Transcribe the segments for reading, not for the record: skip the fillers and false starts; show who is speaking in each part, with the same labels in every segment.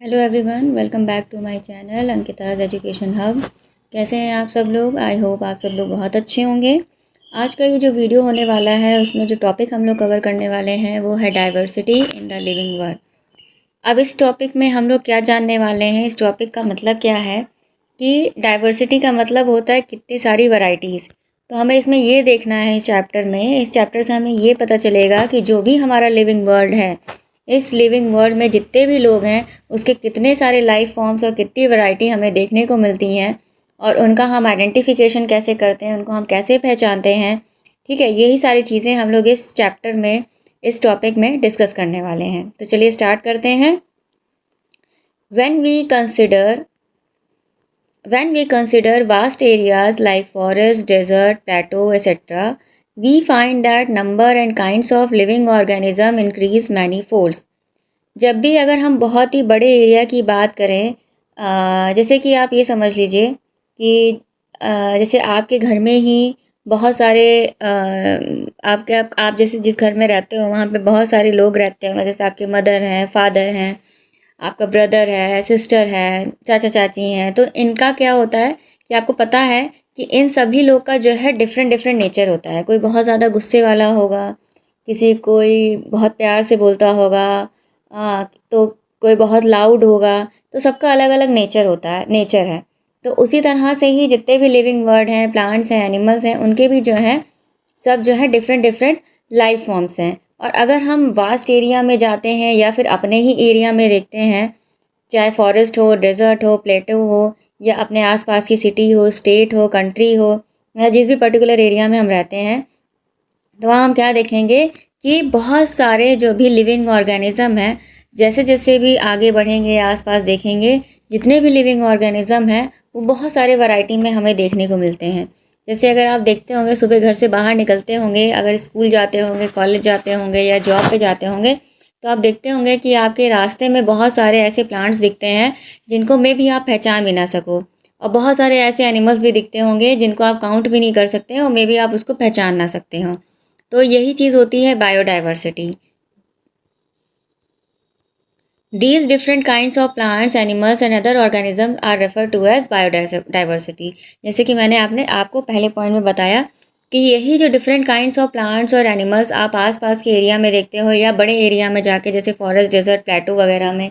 Speaker 1: Hello everyone, welcome back to my channel Ankita's education hub. कैसे हैं आप सब लोग? आई होप आप सब लोग बहुत अच्छे होंगे। आज का ये जो वीडियो होने वाला है उसमें जो टॉपिक हम लोग कवर करने वाले हैं वो है diversity in the living world. अब इस टॉपिक में हम लोग क्या जानने वाले हैं, इस टॉपिक का मतलब क्या है कि डाइवर्सिटी का मतलब होता है कितनी सारी वैरायटीज़। तो हमें इसमें ये देखना है इस चैप्टर से हमें ये पता चलेगा कि जो भी हमारा लिविंग वर्ल्ड है, इस लिविंग वर्ल्ड में जितने भी लोग हैं उसके कितने सारे लाइफ फॉर्म्स और कितनी वैरायटी हमें देखने को मिलती हैं और उनका हम आइडेंटिफिकेशन कैसे करते हैं, उनको हम कैसे पहचानते हैं। ठीक है, यही सारी चीज़ें हम लोग इस चैप्टर में, इस टॉपिक में डिस्कस करने वाले हैं। तो चलिए स्टार्ट करते हैं। When we consider when we consider vast areas like forest, desert, plateau, etc., we find that number and kinds of living organism increase many folds. जब भी अगर हम बहुत ही बड़े एरिया की बात करें, जैसे कि आप ये समझ लीजिए कि जैसे आपके घर में ही बहुत सारे आप जैसे जिस घर में रहते हो वहाँ पे बहुत सारे लोग रहते होंगे, जैसे आपके मदर हैं, फादर हैं, आपका ब्रदर है, सिस्टर है, चाचा चाची हैं। तो इनका क्या होता है कि आपको पता है कि इन सभी लोग का जो है डिफरेंट डिफरेंट नेचर होता है। कोई बहुत ज़्यादा गुस्से वाला होगा, कोई बहुत प्यार से बोलता होगा, तो कोई बहुत लाउड होगा। तो सबका अलग अलग नेचर है। तो उसी तरह से ही जितने भी लिविंग वर्ड हैं, प्लांट्स हैं, एनिमल्स हैं, उनके भी जो हैं सब जो है डिफरेंट डिफरेंट लाइफ फॉर्म्स हैं। और अगर हम वास्ट एरिया में जाते हैं या फिर अपने ही एरिया में देखते हैं, चाहे फॉरेस्ट हो, डेजर्ट हो, प्लेटो हो, या अपने आसपास की सिटी हो, स्टेट हो, कंट्री हो, या जिस भी पर्टिकुलर एरिया में हम रहते हैं, तो वहाँ हम क्या देखेंगे कि बहुत सारे जो भी लिविंग ऑर्गेनिज़म हैं, जैसे जैसे भी आगे बढ़ेंगे, आसपास देखेंगे, जितने भी लिविंग ऑर्गेनिज़म हैं वो बहुत सारे वैरायटी में हमें देखने को मिलते हैं। जैसे अगर आप देखते होंगे, सुबह घर से बाहर निकलते होंगे, अगर स्कूल जाते होंगे, कॉलेज जाते होंगे या जॉब पे जाते होंगे, तो आप देखते होंगे कि आपके रास्ते में बहुत सारे ऐसे प्लांट्स दिखते हैं जिनको में भी आप पहचान भी ना सको, और बहुत सारे ऐसे एनिमल्स भी दिखते होंगे जिनको आप काउंट भी नहीं कर सकते और मे भी आप उसको पहचान ना सकते हो। तो यही चीज़ होती है biodiversity. These different kinds of plants, animals and other organisms are referred to as biodiversity। जैसे कि मैंने आपको पहले पॉइंट में बताया कि यही जो डिफरेंट काइंड्स ऑफ प्लांट्स और एनिमल्स आप आसपास के एरिया में देखते हो या बड़े एरिया में जाके जैसे फॉरेस्ट, डेजर्ट, प्लेटो वगैरह में,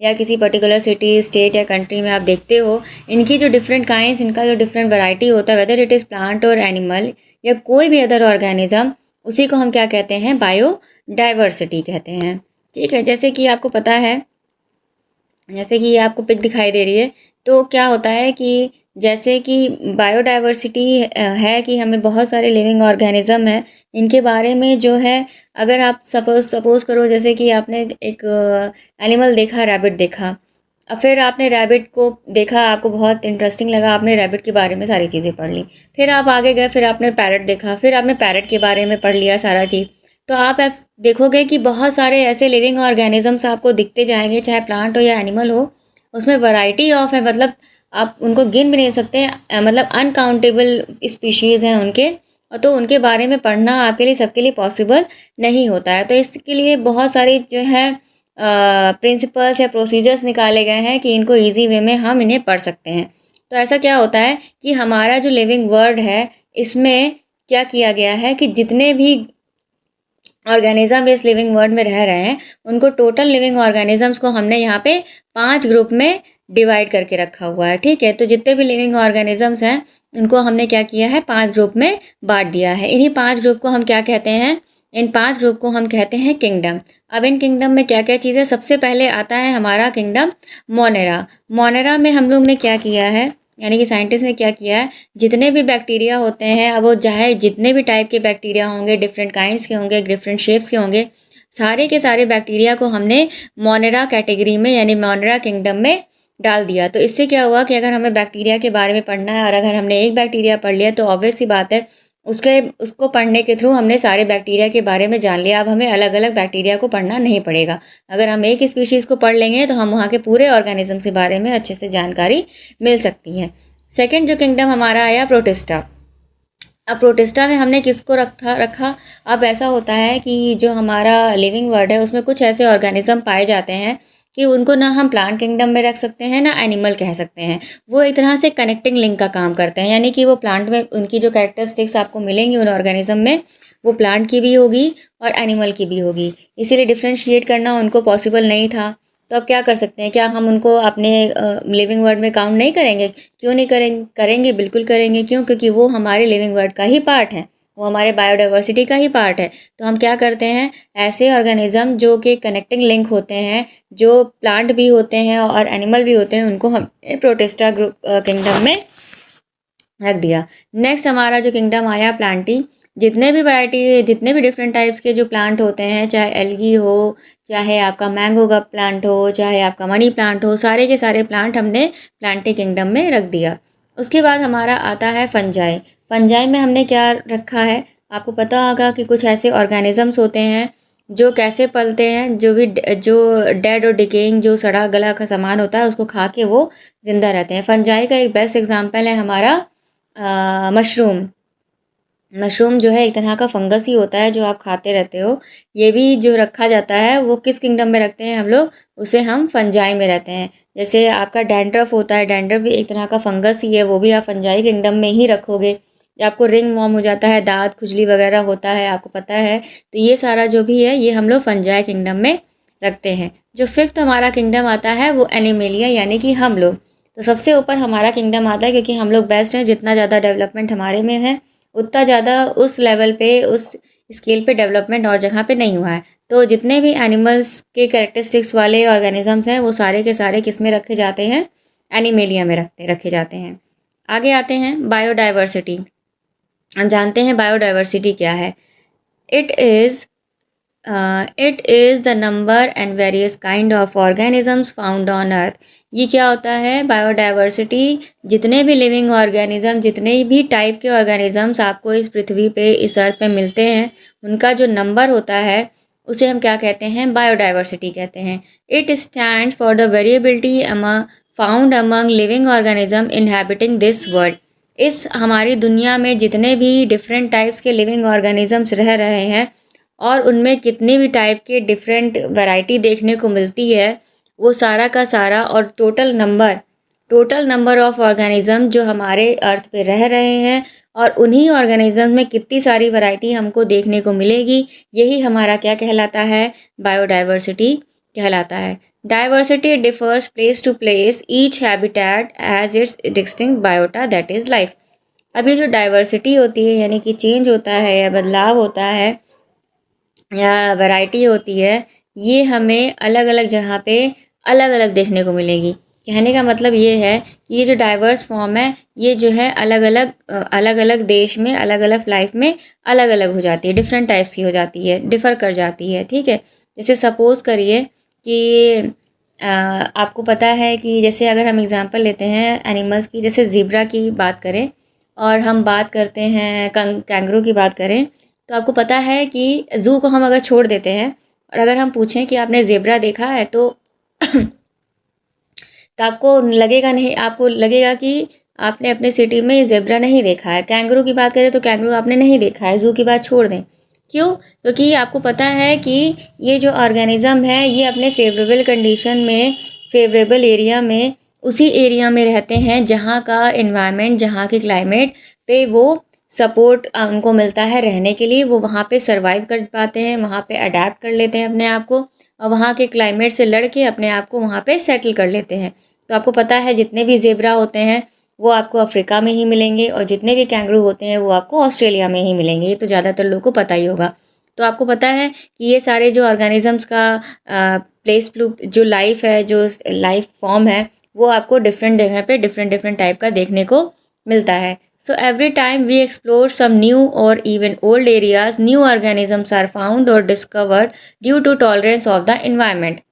Speaker 1: या किसी पर्टिकुलर सिटी, स्टेट या कंट्री में आप देखते हो, इनकी जो डिफरेंट काइंड्स, इनका जो डिफरेंट वैरायटी होता है, वेदर इट इज़ प्लांट और एनिमल या कोई भी अदर ऑर्गेनिज्म, उसी को हम क्या कहते हैं? बायोडाइवर्सिटी कहते हैं। ठीक है, जैसे कि आपको पता है, जैसे कि ये आपको पिक दिखाई दे रही है, तो क्या होता है कि जैसे कि बायोडाइवर्सिटी है कि हमें बहुत सारे लिविंग ऑर्गेनिज्म हैं, इनके बारे में जो है, अगर आप सपोज़ करो जैसे कि आपने एक एनिमल देखा, रैबिट देखा, और फिर आपने रैबिट को देखा, आपको बहुत इंटरेस्टिंग लगा, आपने रैबिट के बारे में सारी चीज़ें पढ़ ली। फिर आप आगे गए, फिर आपने पैरट देखा, फिर आपने पैरट के बारे में पढ़ लिया सारा चीज़। तो आप देखोगे कि बहुत सारे ऐसे लिविंग ऑर्गेनिजम्स आपको दिखते जाएंगे, चाहे प्लांट हो या एनिमल हो, उसमें वैरायटी ऑफ है, मतलब आप उनको गिन भी नहीं सकते, मतलब अनकाउंटेबल स्पीशीज़ हैं उनके। और तो उनके बारे में पढ़ना आपके लिए, सबके लिए पॉसिबल नहीं होता है। तो इसके लिए बहुत सारी जो है प्रिंसिपल्स या प्रोसीजर्स निकाले गए हैं कि इनको ईजी वे में हम इन्हें पढ़ सकते हैं। तो ऐसा क्या होता है कि हमारा जो लिविंग वर्ड है, इसमें क्या किया गया है कि जितने भी ऑर्गेनिज्म इस लिविंग वर्ल्ड में रह रहे हैं, उनको टोटल लिविंग ऑर्गेनिजम्स को हमने यहाँ पे 5 ग्रुप में डिवाइड करके रखा हुआ है। ठीक है, तो जितने भी लिविंग ऑर्गेनिजम्स हैं उनको हमने क्या किया है? 5 ग्रुप में बांट दिया है। इन्हीं 5 ग्रुप को हम क्या कहते हैं? इन 5 ग्रुप को हम कहते हैं किंगडम। अब इन किंगडम में क्या क्या चीज़ें? सबसे पहले आता है हमारा किंगडम मोनेरा। मोनेरा में हम लोग ने क्या किया है, यानी कि साइंटिस्ट ने क्या किया है, जितने भी बैक्टीरिया होते हैं, अब वो चाहे जितने भी टाइप के बैक्टीरिया होंगे, डिफरेंट काइंड्स के होंगे, डिफरेंट शेप्स के होंगे, सारे के सारे बैक्टीरिया को हमने मोनेरा कैटेगरी में, यानी मोनेरा किंगडम में डाल दिया। तो इससे क्या हुआ कि अगर हमें बैक्टीरिया के बारे में पढ़ना है और अगर हमने एक बैक्टीरिया पढ़ लिया तो ऑब्वियस सी बात है, उसको पढ़ने के थ्रू हमने सारे बैक्टीरिया के बारे में जान लिया। अब हमें अलग अलग बैक्टीरिया को पढ़ना नहीं पड़ेगा। अगर हम एक स्पीशीज़ को पढ़ लेंगे तो हम वहाँ के पूरे ऑर्गेनिज्म के बारे में अच्छे से जानकारी मिल सकती है। सेकेंड जो किंगडम हमारा आया, प्रोटिस्टा। अब प्रोटिस्टा में हमने किसको रखा? अब ऐसा होता है कि जो हमारा लिविंग वर्ड है उसमें कुछ ऐसे ऑर्गेनिज्म पाए जाते हैं कि उनको ना हम प्लांट किंगडम में रख सकते हैं ना एनिमल कह सकते हैं। वो एक तरह से कनेक्टिंग लिंक का काम करते हैं, यानी कि वो प्लांट में उनकी जो कैरेक्टरिस्टिक्स आपको मिलेंगी उन ऑर्गेनिज्म में, वो प्लांट की भी होगी और एनिमल की भी होगी। इसीलिए डिफ्रेंशिएट करना उनको पॉसिबल नहीं था। तो अब क्या कर सकते हैं, क्या हम उनको अपने लिविंग वर्ड में काउंट नहीं करेंगे? क्यों नहीं करेंगे? करेंगे, बिल्कुल करेंगे। क्यों? क्योंकि वो हमारे लिविंग वर्ड का ही पार्ट है, वो हमारे बायोडाइवर्सिटी का ही पार्ट है। तो हम क्या करते हैं, ऐसे ऑर्गेनिज्म जो कि कनेक्टिंग लिंक होते हैं, जो प्लांट भी होते हैं और एनिमल भी होते हैं, उनको हम प्रोटिस्टा ग्रुप किंगडम में रख दिया। नेक्स्ट हमारा जो किंगडम आया प्लांटी। जितने भी वैरायटी, जितने भी डिफरेंट टाइप्स के जो प्लांट होते हैं, चाहे एल्गी हो, चाहे आपका मैंगो का प्लांट हो, चाहे आपका मनी प्लांट हो, सारे के सारे प्लांट हमने प्लांटी किंगडम में रख दिया। उसके बाद हमारा आता है फंजाई। फंजाई में हमने क्या रखा है, आपको पता होगा कि कुछ ऐसे ऑर्गेनिजम्स होते हैं जो कैसे पलते हैं, जो डेड और डिकेइंग जो सड़ा गला का सामान होता है उसको खा के वो ज़िंदा रहते हैं। फंजाई का एक बेस्ट एग्जांपल है हमारा मशरूम। मशरूम जो है एक तरह का फंगस ही होता है जो आप खाते रहते हो। ये भी जो रखा जाता है वो किस किंगडम में रखते हैं हम लोग, उसे हम फंजाई में रहते हैं। जैसे आपका डैंड्रफ होता है, डैंड्रफ भी एक तरह का फंगस ही है, वो भी आप फंजाई किंगडम में ही रखोगे। जब आपको रिंग वॉर्म हो जाता है, दाँत खुजली वगैरह होता है, आपको पता है, तो ये सारा जो भी है ये हम लोग फंजाई किंगडम में रखते हैं। जो फिफ्थ हमारा किंगडम आता है वो एनिमेलिया, यानी कि हम लोग। तो सबसे ऊपर हमारा किंगडम आता है क्योंकि हम लोग बेस्ट हैं। जितना ज़्यादा डेवलपमेंट हमारे में है उतना ज़्यादा उस लेवल पे, उस स्केल पे डेवलपमेंट और जगह पे नहीं हुआ है। तो जितने भी एनिमल्स के कैरेक्टरिस्टिक्स वाले ऑर्गेनिजम्स हैं वो सारे के सारे किस में रखे जाते हैं, एनिमेलिया में रखे जाते हैं। आगे आते हैं बायोडाइवर्सिटी। हम जानते हैं बायोडाइवर्सिटी क्या है। It is it is the number and various kind of organisms found on earth. ये क्या होता है बायोडाइवर्सिटी? जितने भी लिविंग ऑर्गेनिज्म, जितने भी टाइप के ऑर्गेनिजम्स आपको इस पृथ्वी पे, इस अर्थ पे मिलते हैं, उनका जो नंबर होता है उसे हम क्या कहते हैं, बायोडाइवर्सिटी कहते हैं। It stands for the variability found among living organism inhabiting this world. इस हमारी दुनिया में जितने भी डिफरेंट टाइप्स के लिविंग ऑर्गेनिजम्स रह रहे हैं और उनमें कितने भी टाइप के डिफरेंट वैरायटी देखने को मिलती है, वो सारा का सारा और टोटल नंबर ऑफ ऑर्गेनिज्म जो हमारे अर्थ पे रह रहे हैं और उन्हीं ऑर्गेनिज्म में कितनी सारी वैरायटी हमको देखने को मिलेगी, यही हमारा क्या कहलाता है, बायोडाइवर्सिटी कहलाता है। Diversity differs place to place, each habitat has its distinct biota that is life. अब ये जो डाइवर्सिटी होती है, यानी कि चेंज होता है या बदलाव होता है या वैरायटी होती है, ये हमें अलग अलग जगह पे अलग अलग देखने को मिलेगी। कहने का मतलब ये है कि ये जो डाइवर्स फॉर्म है ये जो है अलग अलग देश में, अलग अलग लाइफ में अलग अलग हो जाती है, डिफरेंट टाइप्स की हो जाती है, डिफ़र कर जाती है। ठीक है, जैसे सपोज़ करिए कि आपको पता है कि जैसे अगर हम एग्ज़ाम्पल लेते हैं एनिमल्स की, जैसे ज़ीब्रा की बात करें और हम बात करते हैं कैंगरू की बात करें, तो आपको पता है कि ज़ू को हम अगर छोड़ देते हैं और अगर हम पूछें कि आपने ज़ेब्रा देखा है तो तो आपको लगेगा कि आपने अपने सिटी में ज़ेब्रा नहीं देखा है। कैंगरू की बात करें तो कैंगरू आपने नहीं देखा है, ज़ू की बात छोड़ दें। क्यों? क्योंकि आपको पता है कि ये जो ऑर्गेनिज़्म है ये अपने फेवरेबल कंडीशन में, फेवरेबल एरिया में, उसी एरिया में रहते हैं जहाँ का एनवायरनमेंट, जहाँ के क्लाइमेट पे वो सपोर्ट उनको मिलता है रहने के लिए। वो वहाँ पे सर्वाइव कर पाते हैं, वहाँ पे अडैप्ट कर लेते हैं अपने आप को और वहाँ के क्लाइमेट से लड़ के अपने आप को वहाँ पे सेटल कर लेते हैं। तो आपको पता है जितने भी ज़ेब्रा होते हैं वो आपको अफ्रीका में ही मिलेंगे और जितने भी कैंगरू होते हैं वो आपको ऑस्ट्रेलिया में ही मिलेंगे। ये तो ज़्यादातर लोगों को पता ही होगा। तो आपको पता है कि ये सारे जो ऑर्गेनिजम्स का प्लेस जो लाइफ है, जो लाइफ फॉर्म है, वो आपको डिफरेंट जगह पे डिफरेंट डिफरेंट टाइप का देखने को मिलता है। So every time we explore some new or even old areas, new organisms are found or discovered due to tolerance of the environment.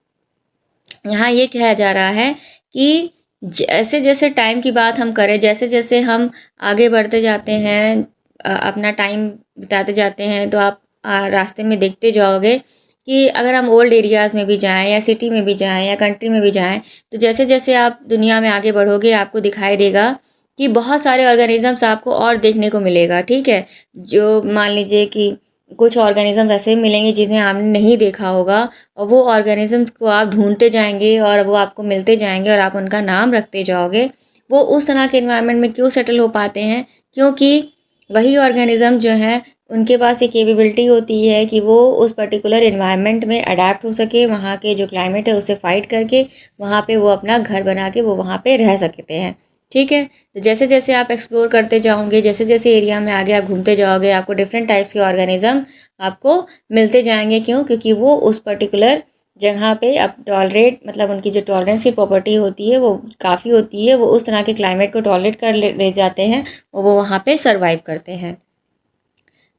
Speaker 1: यहाँ ये कहा जा रहा है कि जैसे जैसे टाइम की बात हम करें, जैसे जैसे हम आगे बढ़ते जाते हैं, अपना टाइम बिताते जाते हैं, तो आप रास्ते में देखते जाओगे कि अगर हम ओल्ड एरियाज़ में भी जाएं या सिटी में भी जाएं या कंट्री में भी जाएं, तो जैसे जैसे आप दुनिया में आगे बढ़ोगे आपको दिखाई देगा कि बहुत सारे ऑर्गेनिजम्स आपको और देखने को मिलेगा। ठीक है, जो मान लीजिए कि कुछ ऑर्गेनिज़म ऐसे मिलेंगे जिन्हें आपने नहीं देखा होगा, और वो ऑर्गेनिज़म्स को आप ढूंढते जाएंगे और वो आपको मिलते जाएंगे और आप उनका नाम रखते जाओगे। वो उस तरह के इन्वायरमेंट में क्यों सेटल हो पाते हैं? क्योंकि वही ऑर्गेनिज़म जो हैं उनके पास एक कैपेबिलिटी होती है कि वो उस पर्टिकुलर इन्वायरमेंट में अडेप्ट हो सके, वहाँ के जो क्लाइमेट है उससे फ़ाइट करके वहाँ पे वो अपना घर बना के वो वहाँ पे रह सकते हैं। ठीक है? तो जैसे जैसे आप एक्सप्लोर करते जाओगे, जैसे जैसे एरिया में आगे आप घूमते जाओगे, आपको डिफरेंट टाइप्स के ऑर्गेनिज्म आपको मिलते जाएंगे। क्यों? क्योंकि वो उस पर्टिकुलर जगह पे अब टॉलरेट, मतलब उनकी जो टॉलरेंस की प्रॉपर्टी होती है वो काफ़ी होती है, वो उस तरह के क्लाइमेट को टॉलरेट कर ले जाते हैं और वो वहाँ पे सर्वाइव करते हैं।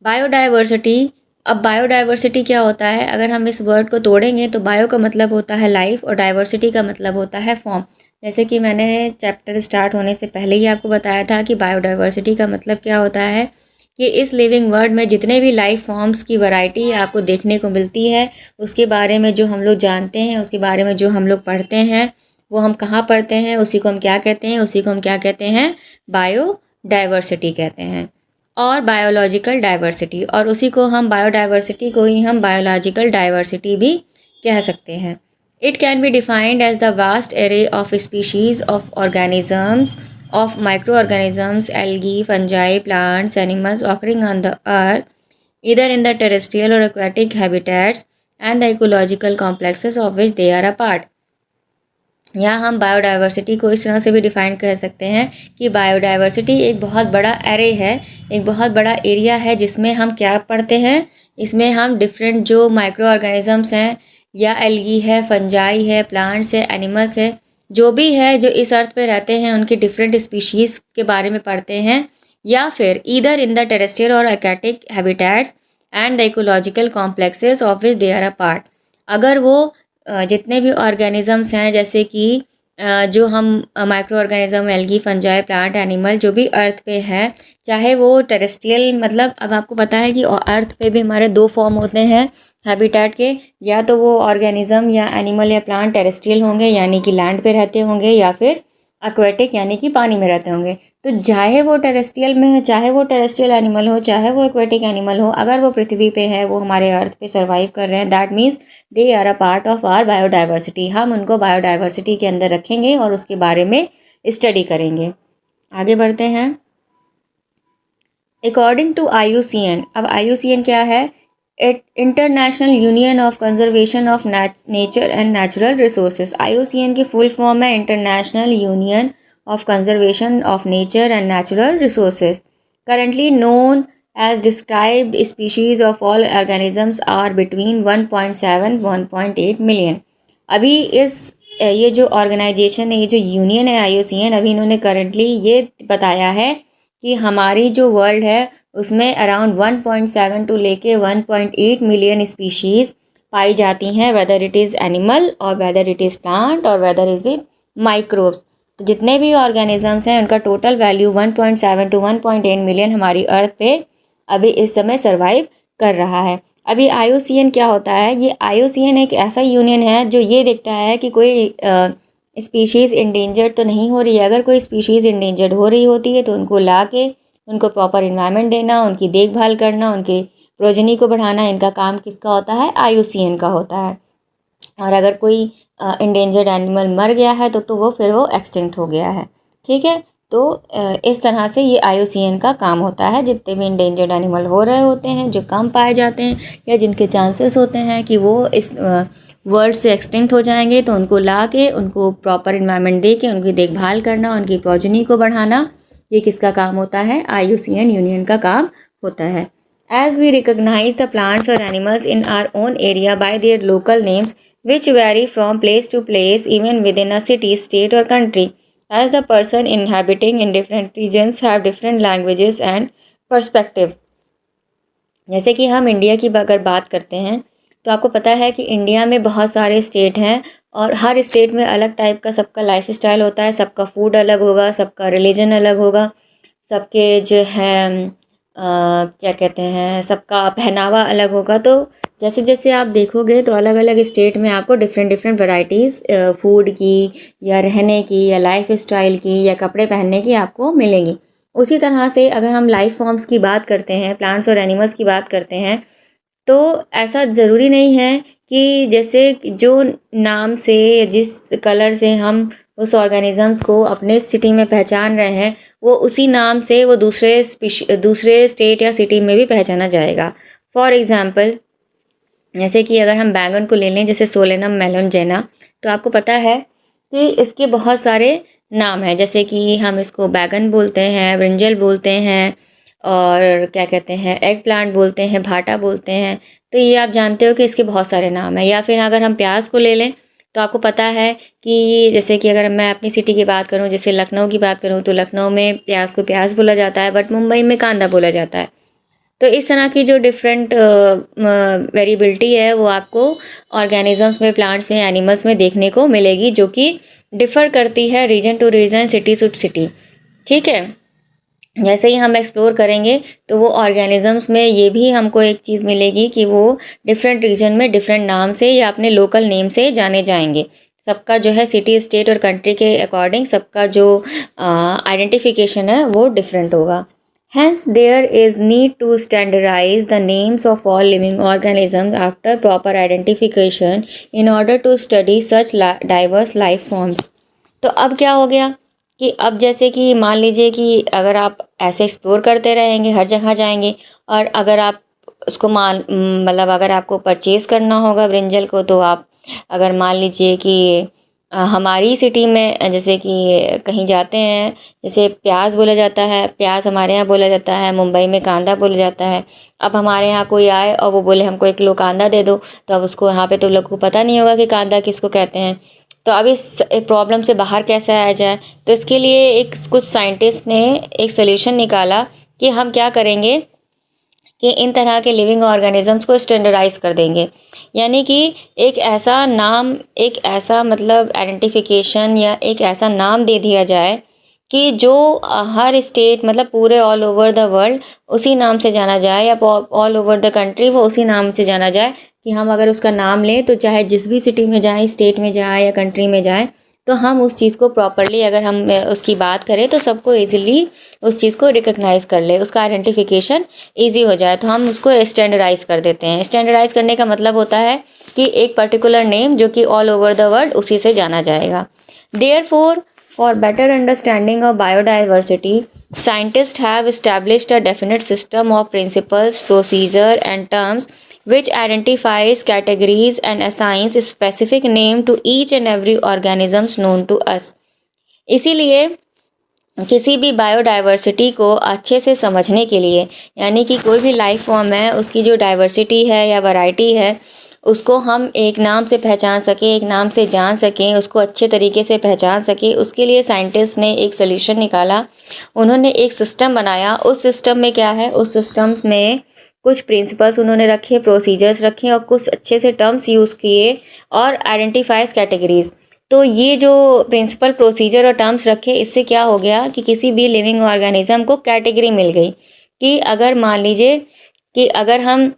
Speaker 1: बायोडाइवर्सिटी। अब बायोडाइवर्सिटी क्या होता है? अगर हम इस वर्ड को तोड़ेंगे तो बायो का मतलब होता है लाइफ और डाइवर्सिटी का मतलब होता है फॉर्म। जैसे कि मैंने चैप्टर स्टार्ट होने से पहले ही आपको बताया था कि बायोडाइवर्सिटी का मतलब क्या होता है कि इस लिविंग वर्ल्ड में जितने भी लाइफ फॉर्म्स की वैरायटी आपको देखने को मिलती है, उसके बारे में जो हम लोग जानते हैं, उसके बारे में जो हम लोग पढ़ते हैं, वो हम कहाँ पढ़ते हैं, उसी को हम क्या कहते हैं? उसी को हम क्या कहते हैं? बायोडाइवर्सिटी कहते हैं। और बायोलॉजिकल डाइवर्सिटी, और उसी को हम बायोडाइवर्सिटी को ही हम बायोलॉजिकल डाइवर्सिटी भी कह सकते हैं। It can be defined as the vast array of species of organisms of microorganisms, algae, fungi, plants, animals occurring on the earth, either in the terrestrial or aquatic habitats, and the ecological complexes of which they are a part. या हम biodiversity को इस तरह से भी define कर सकते हैं कि बायोडाइवर्सिटी एक बहुत बड़ा एरे है, एक बहुत बड़ा एरिया है जिसमें हम क्या पढ़ते हैं, इसमें हम डिफरेंट जो माइक्रो ऑर्गेनिजम्स हैं या एल्गी है, फंजाई है, प्लांट्स है, एनिमल्स है, जो भी है जो इस अर्थ पे रहते हैं उनकी डिफरेंट स्पीशीज़ के बारे में पढ़ते हैं, या फिर ईदर इन द टेरेस्ट्रियल और aquatic habitats and the ecological complexes of which they are a part. अगर वो जितने भी ऑर्गेनिजम्स हैं, जैसे कि जो हम micro organism, algae, fungi, plant, animal जो भी अर्थ पे है, चाहे वो टेरेस्ट्रियल, मतलब अब आपको पता है कि अर्थ पे भी हमारे दो फॉर्म होते हैं हैबिटेट के, या तो वो ऑर्गेनिज्म या एनिमल या प्लांट टेरेस्ट्रियल होंगे यानी कि लैंड पे रहते होंगे, या फिर एक्वेटिक यानी कि पानी में रहते होंगे। तो चाहे वो टेरेस्ट्रियल में हो, चाहे वो टेरेस्ट्रियल एनिमल हो, चाहे वो एक्वेटिक एनिमल हो, अगर वो पृथ्वी पे है, वो हमारे अर्थ पे सर्वाइव कर रहे हैं, that means they are a part of our biodiversity. हम उनको बायोडाइवर्सिटी के अंदर रखेंगे और उसके बारे में स्टडी करेंगे। आगे बढ़ते हैं। अकॉर्डिंग टू IUCN, अब IUCN क्या है? International union of conservation of nature and natural resources. IUCN की फुल फॉर्म है international union of conservation of nature and natural resources. Currently known as described species of all organisms are between 1.7 1.8 million। अभी ये जो organisation है, ये जो union है IUCN, अभी इन्होंने करंटली ये बताया है कि हमारी जो वर्ल्ड है उसमें अराउंड 1.7 टू लेके 1.8 मिलियन स्पीशीज़ पाई जाती हैं, वेदर इट इज़ एनिमल और वेदर इट इज़ प्लांट और वेदर इज़ इट माइक्रोब्स। तो जितने भी ऑर्गेनिजम्स हैं उनका टोटल वैल्यू 1.7 टू 1.8 मिलियन हमारी अर्थ पे अभी इस समय सर्वाइव कर रहा है। अभी IUCN क्या होता है? ये IUCN एक ऐसा यूनियन है जो ये देखता है कि कोई स्पीशीज़ इंडेंजर्ड तो नहीं हो रही है। अगर कोई स्पीशीज़ इंडेंजर्ड हो रही होती है तो उनको ला के उनको प्रॉपर इन्वायरमेंट देना, उनकी देखभाल करना, उनकी प्रोजनी को बढ़ाना, इनका काम किसका होता है? IUCN का होता है। और अगर कोई इंडेंजर्ड एनिमल मर गया है तो वो फिर वो एक्सटिंक्ट हो गया है। ठीक है? तो इस तरह से ये IUCN का काम होता है। जितने भी इंडेंजर्ड एनिमल हो रहे होते हैं, जो कम पाए जाते हैं या जिनके चांसेस होते हैं कि वो इस वर्ल्ड से एक्सटिंक्ट हो जाएंगे, तो उनको ला के उनको प्रॉपर इन्वायरमेंट दे के उनकी देखभाल करना, उनकी प्रोजनी को बढ़ाना, ये किसका काम होता है? IUCN यूनियन का काम होता है। As we recognize the plants or animals in our own area by their local names, which vary from place to place, even within a city, state, or country, as the person inhabiting in different regions have different languages and perspective। जैसे कि हम India की अगर बात करते हैं तो आपको पता है कि इंडिया में बहुत सारे स्टेट हैं और हर स्टेट में अलग टाइप का सबका लाइफ स्टाइल होता है, सबका फूड अलग होगा, सबका रिलीजन अलग होगा, सबके जो है क्या कहते हैं, सबका पहनावा अलग होगा। तो जैसे जैसे आप देखोगे तो अलग अलग स्टेट में आपको डिफरेंट डिफरेंट वैरायटीज़ फूड की या रहने की या लाइफ स्टाइल की या कपड़े पहनने की आपको मिलेंगी। उसी तरह से अगर हम लाइफ फॉर्म्स की बात करते हैं, प्लांट्स और एनिमल्स की बात करते हैं, तो ऐसा ज़रूरी नहीं है कि जैसे जो नाम से या जिस कलर से हम उस ऑर्गेनिज़म्स को अपने सिटी में पहचान रहे हैं, वो उसी नाम से वो दूसरे स्टेट या सिटी में भी पहचाना जाएगा। फॉर एग्ज़ाम्पल, जैसे कि अगर हम बैंगन को ले लें, जैसे सोलेनम मेलोंजेना, तो आपको पता है कि इसके बहुत सारे नाम हैं, जैसे कि हम इसको बैंगन बोलते हैं, ब्रिंजल बोलते हैं, और क्या कहते हैं, एग प्लांट बोलते हैं, भाटा बोलते हैं। तो ये आप जानते हो कि इसके बहुत सारे नाम हैं। या फिर अगर हम प्याज को ले लें, तो आपको पता है कि जैसे कि अगर मैं अपनी सिटी की बात करूं, जैसे लखनऊ की बात करूं, तो लखनऊ में प्याज को प्याज बोला जाता है, बट मुंबई में कांदा बोला जाता है। तो इस तरह की जो डिफरेंट वेरिएबिलिटी है वो आपको ऑर्गेनिजम्स में, प्लांट्स में, एनिमल्स में देखने को मिलेगी, जो कि डिफ़र करती है region to region, city to city. ठीक है। जैसे ही हम एक्सप्लोर करेंगे तो वो ऑर्गेनिजम्स में ये भी हमको एक चीज़ मिलेगी कि वो डिफरेंट रीजन में डिफरेंट नाम से या अपने लोकल नेम से जाने जाएंगे। सबका जो है सिटी, स्टेट और कंट्री के अकॉर्डिंग सबका जो आइडेंटिफिकेशन है वो डिफरेंट होगा। Hence, there is need to standardize the names of all living organisms after proper identification in order to study such diverse life forms. तो अब क्या हो गया कि अब जैसे कि मान लीजिए कि अगर आप ऐसे एक्सप्लोर करते रहेंगे, हर जगह जाएंगे, और अगर आप उसको मतलब अगर आपको परचेज़ करना होगा ब्रिंजल को, तो आप अगर मान लीजिए कि हमारी सिटी में जैसे कि कहीं जाते हैं, जैसे प्याज बोला जाता है, प्याज हमारे यहाँ बोला जाता है, मुंबई में कांदा बोला जाता है। अब हमारे यहाँ कोई आए और वो बोले हमको 1 किलो कांदा दे दो, तो अब उसको यहाँ पे तो लोग को पता नहीं होगा कि कांदा किसको कहते हैं। तो अब इस प्रॉब्लम से बाहर कैसे आया जाए, तो इसके लिए कुछ साइंटिस्ट ने एक सोल्यूशन निकाला कि हम क्या करेंगे कि इन तरह के लिविंग ऑर्गेनिजम्स को स्टैंडर्डाइज कर देंगे। यानी कि एक ऐसा नाम, एक ऐसा मतलब आइडेंटिफिकेशन या एक ऐसा नाम दे दिया जाए कि जो हर स्टेट, मतलब पूरे ऑल ओवर द वर्ल्ड उसी नाम से जाना जाए, या ऑल ओवर द कंट्री वो उसी नाम से जाना जाए, कि हम अगर उसका नाम लें तो चाहे जिस भी सिटी में जाएँ, स्टेट में जाएँ या कंट्री में जाएँ, तो हम उस चीज़ को प्रॉपरली अगर हम उसकी बात करें तो सबको ईज़िली उस चीज़ को रिकॉग्नाइज़ कर ले, उसका आइडेंटिफिकेशन ईज़ी हो जाए, तो हम उसको स्टैंडर्डाइज़ कर देते हैं। स्टैंडर्डाइज़ करने का मतलब होता है कि एक पर्टिकुलर नेम जो कि ऑल ओवर द वर्ल्ड उसी से जाना जाएगा। Therefore, for better understanding of biodiversity, scientists have established a definite system of principles, procedure, and terms which identifies, categories, and assigns a specific name to each and every organisms known to us. इसीलिए किसी भी biodiversity को अच्छे से समझने के लिए, यानी कि कोई भी लाइफ फॉर्म है उसकी जो डाइवर्सिटी है या वैरायटी है, उसको हम एक नाम से पहचान सकें, एक नाम से जान सकें, उसको अच्छे तरीके से पहचान सकें, उसके लिए साइंटिस्ट ने एक सल्यूशन निकाला। उन्होंने एक सिस्टम बनाया। उस सिस्टम में क्या है, उस सिस्टम में कुछ प्रिंसिपल्स उन्होंने रखे, प्रोसीजर्स रखे, और कुछ अच्छे से टर्म्स यूज़ किए, और आइडेंटिफाइज कैटेगरीज। तो ये जो प्रिंसिपल, प्रोसीजर और टर्म्स रखे, इससे क्या हो गया कि किसी भी लिविंग ऑर्गेनिज्म को कैटेगरी मिल गई। कि अगर मान लीजिए कि अगर हम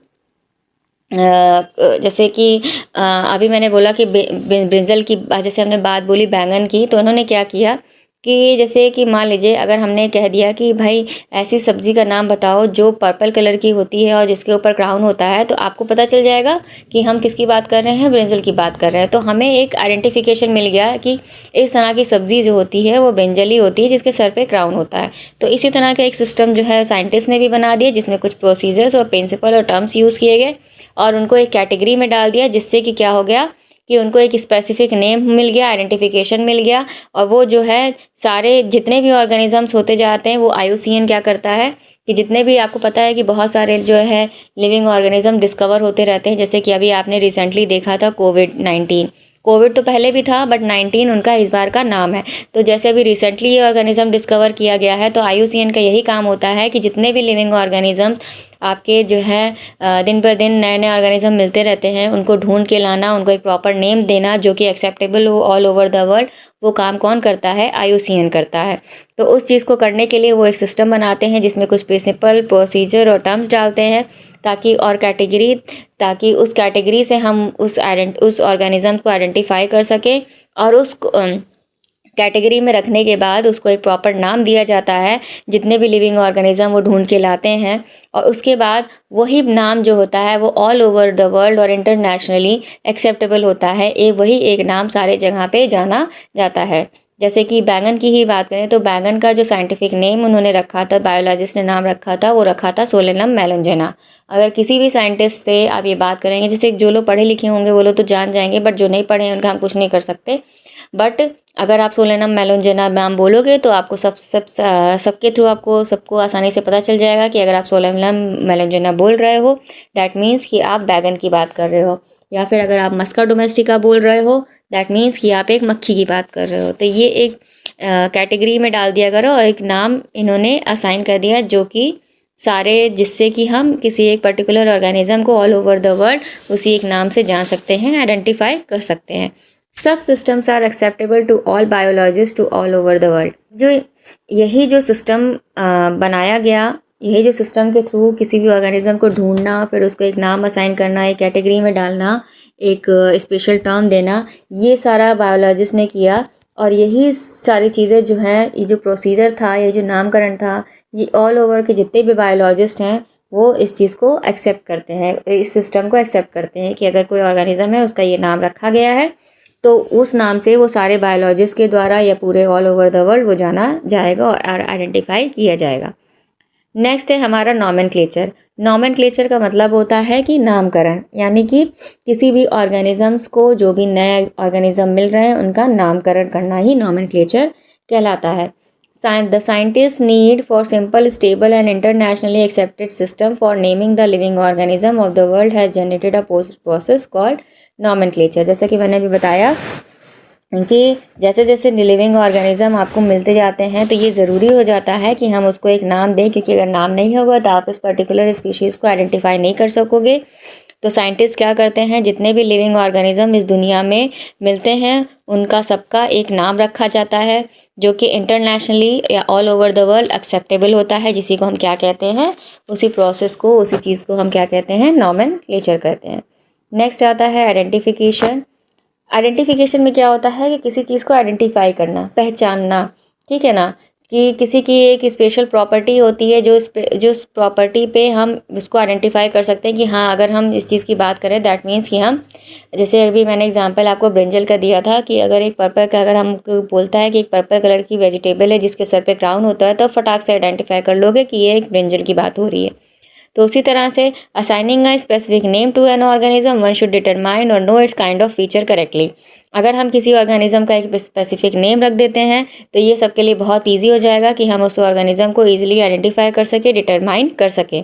Speaker 1: जैसे कि अभी मैंने बोला कि ब्रिंजल की, जैसे हमने बात बोली बैंगन की, तो उन्होंने क्या किया कि जैसे कि मान लीजिए अगर हमने कह दिया कि भाई ऐसी सब्ज़ी का नाम बताओ जो पर्पल कलर की होती है और जिसके ऊपर क्राउन होता है, तो आपको पता चल जाएगा कि हम किसकी बात कर रहे हैं, ब्रिंजल की बात कर रहे हैं। तो हमें एक आइडेंटिफिकेशन मिल गया कि इस तरह की सब्ज़ी जो होती है वो ब्रिंजल ही होती है जिसके सर पे क्राउन होता है। तो इसी तरह का एक सिस्टम जो है साइंटिस्ट ने भी बना दिया, जिसमें कुछ प्रोसीजर्स और प्रिंसिपल और टर्म्स यूज़ किए गए, और उनको एक कैटेगरी में डाल दिया, जिससे कि क्या हो गया कि उनको एक स्पेसिफिक नेम मिल गया, आइडेंटिफिकेशन मिल गया। और वो जो है सारे जितने भी ऑर्गेनिजम्स होते जाते हैं, वो IUCN क्या करता है कि जितने भी, आपको पता है कि बहुत सारे जो है लिविंग ऑर्गेनिज्म डिस्कवर होते रहते हैं। जैसे कि अभी आपने रिसेंटली देखा था कोविड-19। कोविड तो पहले भी था, बट 19 उनका इस बार का नाम है। तो जैसे अभी रिसेंटली ये ऑर्गेनिज्म डिस्कवर किया गया है, तो IUCN का यही काम होता है कि जितने भी लिविंग ऑर्गेनिजम्स आपके जो है दिन पर दिन नए नए ऑर्गेनिज्म मिलते रहते हैं, उनको ढूंढ के लाना, उनको एक प्रॉपर नेम देना जो कि एक्सेप्टेबल हो ऑल ओवर द वर्ल्ड। वो काम कौन करता है, IUCN करता है। तो उस चीज़ को करने के लिए वो एक सिस्टम बनाते हैं, जिसमें कुछ प्रिंसिपल, प्रोसीजर और टर्म्स डालते हैं, ताकि और कैटेगरी, ताकि उस कैटेगरी से हम उस ऑर्गेनिज्म को आइडेंटिफाई कर सकें, और उस कैटेगरी में रखने के बाद उसको एक प्रॉपर नाम दिया जाता है, जितने भी लिविंग ऑर्गेनिज्म वो ढूंढ के लाते हैं, और उसके बाद वही नाम जो होता है वो ऑल ओवर द वर्ल्ड और इंटरनेशनली एक्सेप्टेबल होता है। वही एक नाम सारे जगह पे जाना जाता है। जैसे कि बैंगन की ही बात करें तो बैंगन का जो साइंटिफिक नेम उन्होंने रखा था, बायोलॉजिस्ट ने नाम रखा था, वो रखा था सोलेनम मेलनजेना। अगर किसी भी साइंटिस्ट से आप ये बात करेंगे, जैसे जो लोग पढ़े लिखे होंगे वो लोग तो जान जाएंगे, बट जो नहीं पढ़े हैं उनका हम कुछ नहीं कर सकते। बट अगर आप सोलेनम मेलनजेना नाम बोलोगे तो आपको सबके थ्रू आपको सबको आसानी से पता चल जाएगा कि अगर आप सोलेनम मेलनजेना बोल रहे हो दैट मीन्स कि आप बैगन की बात कर रहे हो, या फिर अगर आप मस्का डोमेस्टिका बोल रहे हो दैट मीन्स कि आप एक मक्खी की बात कर रहे हो। तो ये एक कैटेगरी में डाल दिया करो और एक नाम इन्होंने असाइन कर दिया जो कि सारे, जिससे कि हम किसी एक पर्टिकुलर ऑर्गेनिज्म को ऑल ओवर द वर्ल्ड उसी एक नाम से जान सकते हैं, आइडेंटिफाई कर सकते हैं। Such systems are acceptable to all biologists to all over the world। जो यही जो सिस्टम बनाया गया, यही जो सिस्टम के थ्रू किसी भी ऑर्गेनिज्म को ढूंढना, फिर उसको एक नाम असाइन करना, एक कैटेगरी में डालना, एक स्पेशल टर्म देना, ये सारा बायोलॉजिस्ट ने किया। और यही सारी चीज़ें जो हैं, ये जो प्रोसीजर था, ये जो नामकरण था, ये ऑल ओवर के जितने भी बायोलॉजिस्ट हैं वो इस चीज़ को एक्सेप्ट करते हैं, इस सिस्टम को एक्सेप्ट करते हैं कि अगर कोई ऑर्गेनिज्म है उसका ये नाम रखा गया है तो उस नाम से वो सारे बायोलॉजिस्ट के द्वारा या पूरे ऑल ओवर द वर्ल्ड वो जाना जाएगा और आइडेंटिफाई किया जाएगा। नेक्स्ट है हमारा नॉमेनक्लेचर। नॉमेनक्लेचर का मतलब होता है कि नामकरण, यानी कि किसी भी ऑर्गेनिजम्स को जो भी नए ऑर्गेनिज्म मिल रहे हैं उनका नामकरण करना ही नॉमेनक्लेचर कहलाता है। The scientists need for simple, stable and internationally accepted system for naming the living organism of the world has generated a process called nomenclature। जैसा कि मैंने अभी बताया कि जैसे जैसे लिविंग ऑर्गेनिज्म आपको मिलते जाते हैं तो ये ज़रूरी हो जाता है कि हम उसको एक नाम दें, क्योंकि अगर नाम नहीं होगा तो आप इस पर्टिकुलर स्पीशीज़ को आइडेंटिफाई नहीं कर सकोगे। तो साइंटिस्ट क्या करते हैं, जितने भी लिविंग ऑर्गेनिज्म इस दुनिया में मिलते हैं उनका सबका एक नाम रखा जाता है जो कि इंटरनेशनली या all over the world acceptable होता है, जिसी को हम क्या कहते हैं, उसी प्रोसेस को, उसी चीज़ को हम क्या कहते हैं, नॉमेनक्लेचर कहते हैं। नेक्स्ट आता है आइडेंटिफिकेशन। आइडेंटिफिकेशन में क्या होता है कि किसी चीज़ को आइडेंटिफाई करना, पहचानना, ठीक है ना, कि किसी की एक स्पेशल प्रॉपर्टी होती है जो उस प्रॉपर्टी पे हम उसको आइडेंटिफाई कर सकते हैं कि हाँ, अगर हम इस चीज़ की बात करें दैट मीन्स कि हम, जैसे अभी मैंने एग्जांपल आपको ब्रिंजल का दिया था कि अगर एक पर्पल का, अगर हम बोलता है कि एक पर्पल कलर की वेजिटेबल है जिसके सर पे क्राउन होता है तो फटाक से आइडेंटिफाई कर लोगे कि ये एक ब्रिंजल की बात हो रही है। तो उसी तरह से assigning a specific name to an organism one should determine और know its kind of feature correctly. अगर हम किसी ऑर्गेनिज्म का एक स्पेसिफिक नेम रख देते हैं तो ये सबके लिए बहुत ईजी हो जाएगा कि हम उस ऑर्गेनिज्म को ईजिली आइडेंटिफाई कर सके, डिटरमाइन कर सके,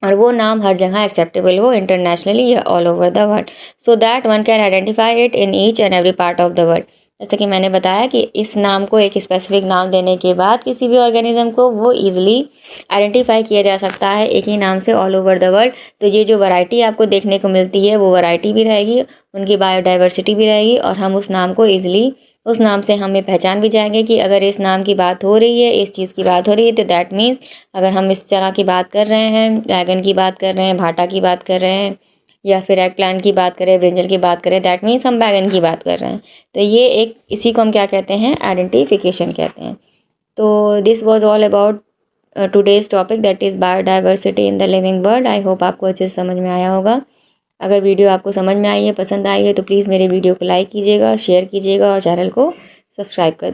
Speaker 1: और वो नाम हर जगह एक्सेप्टेबल हो इंटरनेशनली या all over the world, so that one can identify it in each and every part of the world. जैसे कि मैंने बताया कि इस नाम को, एक स्पेसिफिक नाम देने के बाद किसी भी ऑर्गेनिज्म को वो ईजिली आइडेंटिफाई किया जा सकता है एक ही नाम से ऑल ओवर द वर्ल्ड। तो ये जो वैरायटी आपको देखने को मिलती है वो वैरायटी भी रहेगी, उनकी बायोडाइवर्सिटी भी रहेगी, और हम उस नाम को ईजिली, उस नाम से हमें पहचान भी जाएंगे कि अगर इस नाम की बात हो रही है, इस चीज़ की बात हो रही है, तो दैट मीन्स अगर हम इस तरह की बात कर रहे हैं, ड्रैगन की बात कर रहे हैं, भाटा की बात कर रहे हैं, या फिर एग प्लांट की बात करें, ब्रिंजल की बात करें, दैट मीन्स हम बैगन की बात कर रहे हैं। तो ये एक, इसी को हम क्या कहते हैं, आइडेंटिफिकेशन कहते हैं। तो this was all about today's topic that is biodiversity in the living world. I hope आपको अच्छे से समझ में आया होगा। अगर वीडियो आपको समझ में आई है, पसंद आई है, तो प्लीज़ मेरे वीडियो को लाइक कीजिएगा, शेयर कीजिएगा और चैनल को सब्सक्राइब कर